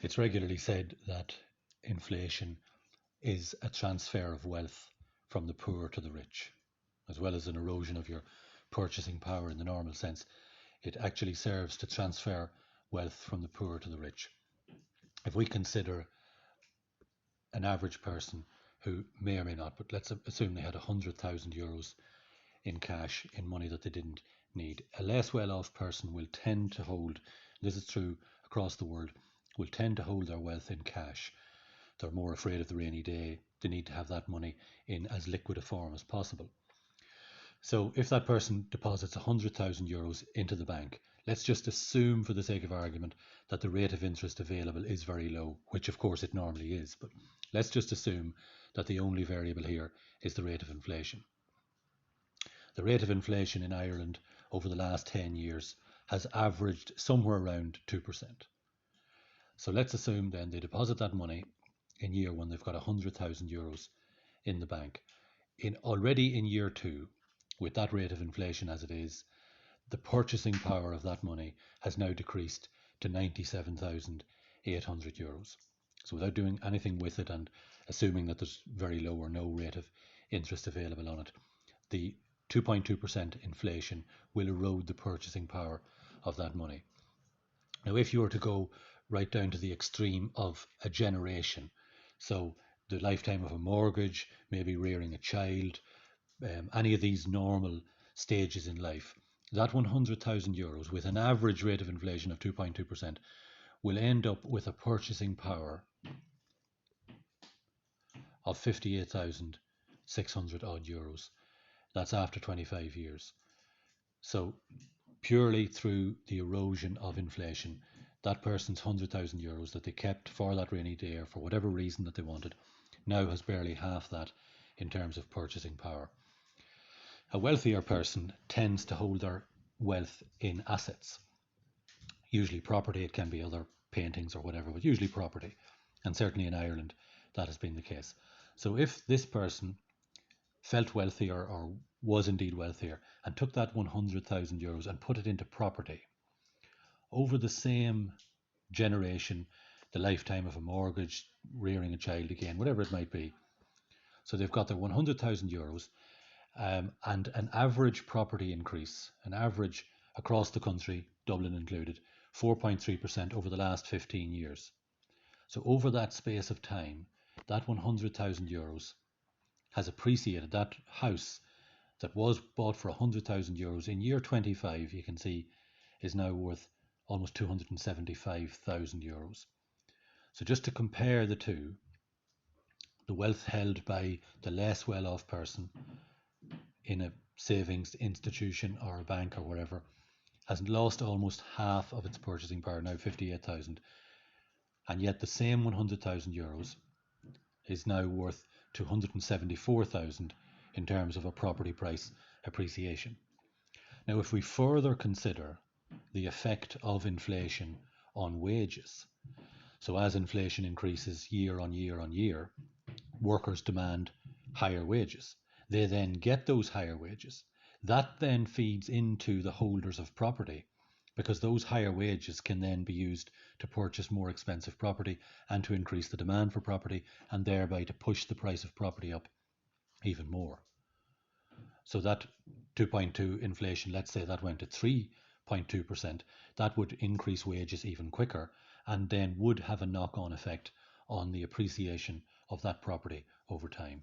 It's regularly said that inflation is a transfer of wealth from the poor to the rich, as well as an erosion of your purchasing power in the normal sense. It actually serves to transfer wealth from the poor to the rich. If we consider an average person who may or may not, but let's assume they had €100,000 in cash, in money that they didn't need, a less well off person will tend to hold, this is true across the world, will tend to hold their wealth in cash. They're more afraid of the rainy day. They need to have that money in as liquid a form as possible. So if that person deposits €100,000 into the bank, let's just assume for the sake of argument that the rate of interest available is very low, which of course it normally is, but let's just assume that the only variable here is the rate of inflation. The rate of inflation in Ireland over the last 10 years has averaged somewhere around 2%. So let's assume then they deposit that money in year one, they've got €100,000 in the bank. Already in year two, with that rate of inflation as it is, the purchasing power of that money has now decreased to €97,800. So without doing anything with it and assuming that there's very low or no rate of interest available on it, the 2.2% inflation will erode the purchasing power of that money. Now, if you were to go right down to the extreme of a generation, so the lifetime of a mortgage, maybe rearing a child, any of these normal stages in life, that €100,000 with an average rate of inflation of 2.2% will end up with a purchasing power of 58,600 odd euros. That's after 25 years. So purely through the erosion of inflation, that person's €100,000 that they kept for that rainy day or for whatever reason that they wanted now has barely half that in terms of purchasing power. A wealthier person tends to hold their wealth in assets, usually property. It can be other paintings or whatever, but usually property. And certainly in Ireland, that has been the case. So if this person felt wealthier or was indeed wealthier and took that €100,000 and put it into property, over the same generation, the lifetime of a mortgage, rearing a child again, whatever it might be. So they've got their €100,000 and an average property increase, an average across the country, Dublin included, 4.3% over the last 15 years. So over that space of time, that €100,000 has appreciated. That house that was bought for €100,000 in year 25, you can see, is now worth almost €275,000. So just to compare the two, the wealth held by the less well-off person in a savings institution or a bank or whatever has lost almost half of its purchasing power, now 58,000, and yet the same €100,000 is now worth 274,000 in terms of a property price appreciation. Now, if we further consider the effect of inflation on wages, so as inflation increases year on year on year, workers demand higher wages. They then get those higher wages. That then feeds into the holders of property, because those higher wages can then be used to purchase more expensive property and to increase the demand for property and thereby to push the price of property up even more. So that 2.2 inflation, let's say that went to 3.2%, that would increase wages even quicker and then would have a knock-on effect on the appreciation of that property over time.